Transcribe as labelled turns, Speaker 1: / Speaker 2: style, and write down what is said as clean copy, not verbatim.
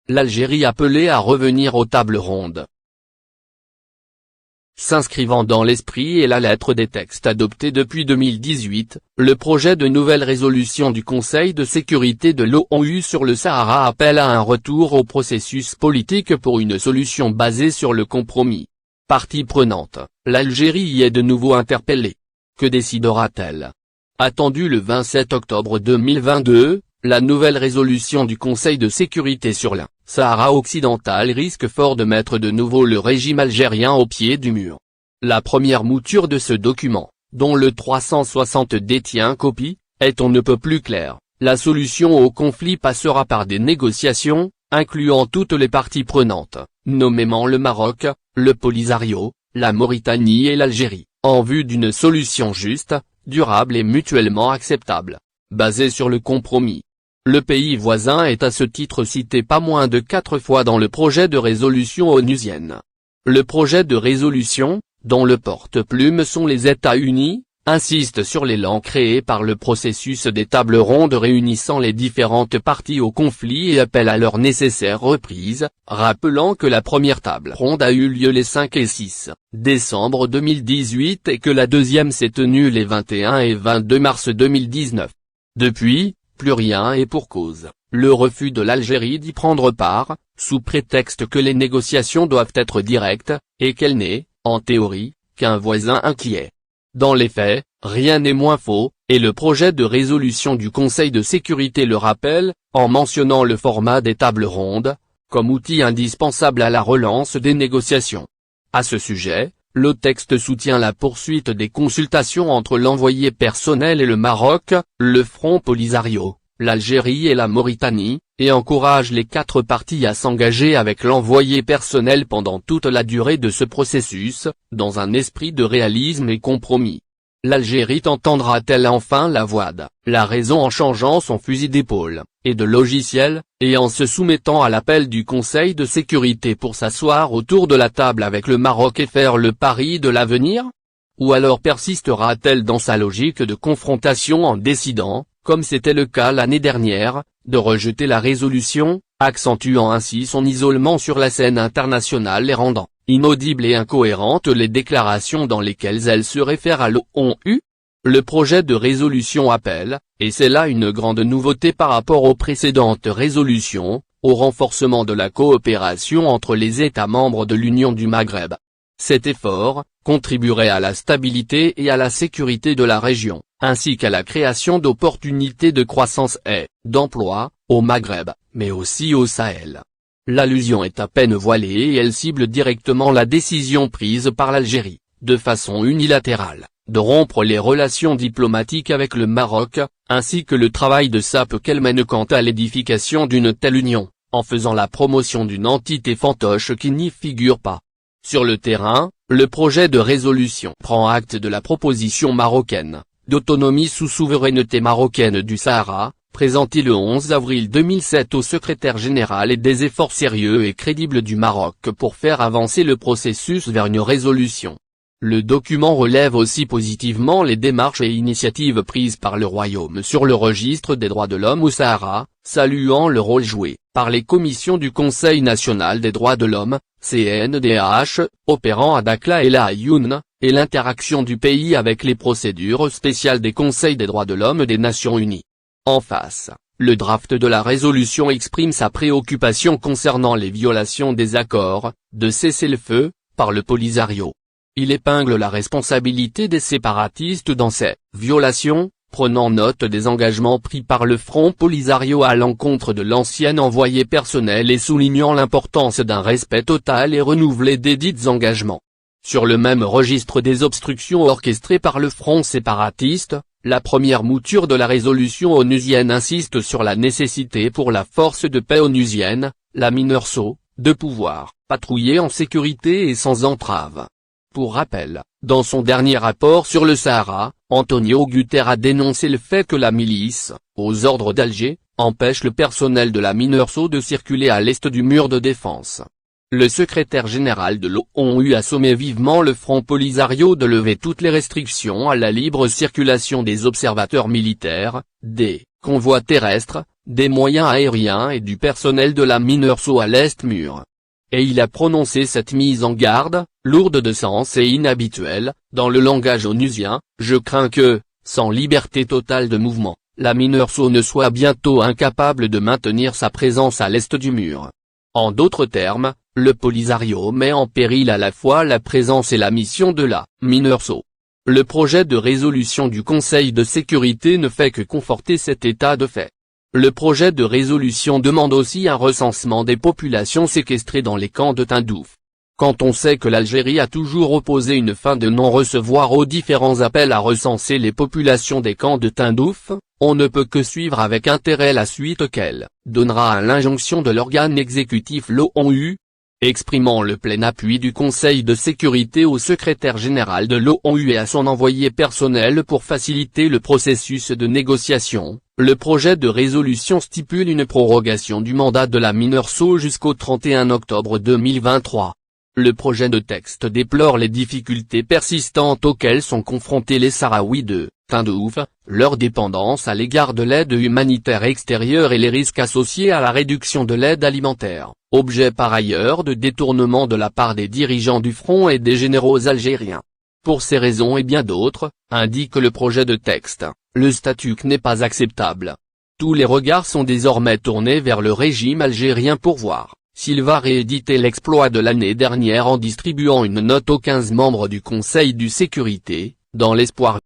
Speaker 1: l'Algérie appelée à revenir aux tables rondes. S'inscrivant dans l'esprit et la lettre des textes adoptés depuis 2018, le projet de nouvelle résolution du Conseil de sécurité de l'ONU sur le Sahara appelle à un retour au processus politique pour une solution basée sur le compromis. Partie prenante, l'Algérie y est de nouveau interpellée. Que décidera-t-elle? Attendue le 27 octobre 2022, la nouvelle résolution du Conseil de sécurité sur le Sahara occidental risque fort de mettre de nouveau le régime algérien au pied du mur. La première mouture de ce document, dont le 360 détient copie, est on ne peut plus claire. La solution au conflit passera par des négociations, incluant toutes les parties prenantes, nommément le Maroc, le Polisario, la Mauritanie et l'Algérie, en vue d'une solution juste, durable et mutuellement acceptable, basée sur le compromis. Le pays voisin est à ce titre cité pas moins de 4 fois dans le projet de résolution onusienne. Le projet de résolution, dont le porte-plume sont les États-Unis, insiste sur l'élan créé par le processus des tables rondes réunissant les différentes parties au conflit et appelle à leur nécessaire reprise, rappelant que la première table ronde a eu lieu les 5 et 6 décembre 2018 et que la deuxième s'est tenue les 21 et 22 mars 2019. Depuis, plus rien et pour cause, le refus de l'Algérie d'y prendre part, sous prétexte que les négociations doivent être directes, et qu'elle n'est, en théorie, qu'un voisin inquiet. Dans les faits, rien n'est moins faux, et le projet de résolution du Conseil de sécurité le rappelle, en mentionnant le format des tables rondes, comme outil indispensable à la relance des négociations. À ce sujet, le texte soutient la poursuite des consultations entre l'envoyé personnel et le Maroc, le Front Polisario, l'Algérie et la Mauritanie, et encourage les 4 parties à s'engager avec l'envoyé personnel pendant toute la durée de ce processus, dans un esprit de réalisme et compromis. L'Algérie entendra-t-elle enfin la voix de la raison en changeant son fusil d'épaule, et de logiciel, et en se soumettant à l'appel du Conseil de sécurité pour s'asseoir autour de la table avec le Maroc et faire le pari de l'avenir? Ou alors persistera-t-elle dans sa logique de confrontation en décidant, comme c'était le cas l'année dernière, de rejeter la résolution, accentuant ainsi son isolement sur la scène internationale et rendant inaudibles et incohérentes les déclarations dans lesquelles elle se réfère à l'ONU? Le projet de résolution appelle, et c'est là une grande nouveauté par rapport aux précédentes résolutions, au renforcement de la coopération entre les États membres de l'Union du Maghreb. Cet effort contribuerait à la stabilité et à la sécurité de la région, ainsi qu'à la création d'opportunités de croissance et d'emploi, au Maghreb, mais aussi au Sahel. L'allusion est à peine voilée et elle cible directement la décision prise par l'Algérie, de façon unilatérale, de rompre les relations diplomatiques avec le Maroc, ainsi que le travail de sape qu'elle mène quant à l'édification d'une telle union, en faisant la promotion d'une entité fantoche qui n'y figure pas. Sur le terrain, le projet de résolution prend acte de la proposition marocaine, d'autonomie sous souveraineté marocaine du Sahara, présenté le 11 avril 2007 au secrétaire général et des efforts sérieux et crédibles du Maroc pour faire avancer le processus vers une résolution. Le document relève aussi positivement les démarches et initiatives prises par le Royaume sur le registre des droits de l'homme au Sahara, saluant le rôle joué par les commissions du Conseil national des droits de l'homme, CNDH, opérant à Dakhla et La Ayoun, et l'interaction du pays avec les procédures spéciales des Conseils des droits de l'homme des Nations Unies. En face, le draft de la résolution exprime sa préoccupation concernant les violations des accords de cessez-le-feu par le Polisario. Il épingle la responsabilité des séparatistes dans ces violations, prenant note des engagements pris par le Front Polisario à l'encontre de l'ancien envoyé personnel et soulignant l'importance d'un respect total et renouvelé des dits engagements. Sur le même registre des obstructions orchestrées par le front séparatiste, la première mouture de la résolution onusienne insiste sur la nécessité pour la force de paix onusienne, la MINURSO, de pouvoir patrouiller en sécurité et sans entrave. Pour rappel, dans son dernier rapport sur le Sahara, Antonio Guterres a dénoncé le fait que la milice, aux ordres d'Alger, empêche le personnel de la MINURSO de circuler à l'est du mur de défense. Le secrétaire général de l'ONU a sommé vivement le Front Polisario de lever toutes les restrictions à la libre circulation des observateurs militaires, des convois terrestres, des moyens aériens et du personnel de la MINURSO à l'Est-Mur. Et il a prononcé cette mise en garde, lourde de sens et inhabituelle, dans le langage onusien: je crains que, sans liberté totale de mouvement, la MINURSO ne soit bientôt incapable de maintenir sa présence à l'est du mur. En d'autres termes, le Polisario met en péril à la fois la présence et la mission de la MINURSO. Le projet de résolution du Conseil de sécurité ne fait que conforter cet état de fait. Le projet de résolution demande aussi un recensement des populations séquestrées dans les camps de Tindouf. Quand on sait que l'Algérie a toujours opposé une fin de non-recevoir aux différents appels à recenser les populations des camps de Tindouf, on ne peut que suivre avec intérêt la suite qu'elle donnera à l'injonction de l'organe exécutif l'ONU, exprimant le plein appui du Conseil de sécurité au secrétaire général de l'ONU et à son envoyé personnel pour faciliter le processus de négociation. Le projet de résolution stipule une prorogation du mandat de la MINURSO jusqu'au 31 octobre 2023. Le projet de texte déplore les difficultés persistantes auxquelles sont confrontés les Sahraouis de Tindouf, leur dépendance à l'égard de l'aide humanitaire extérieure et les risques associés à la réduction de l'aide alimentaire, objet par ailleurs de détournement de la part des dirigeants du front et des généraux algériens. Pour ces raisons et bien d'autres, indique le projet de texte, le statut n'est pas acceptable. Tous les regards sont désormais tournés vers le régime algérien pour voir s'il va rééditer l'exploit de l'année dernière en distribuant une note aux 15 membres du Conseil de sécurité, dans l'espoir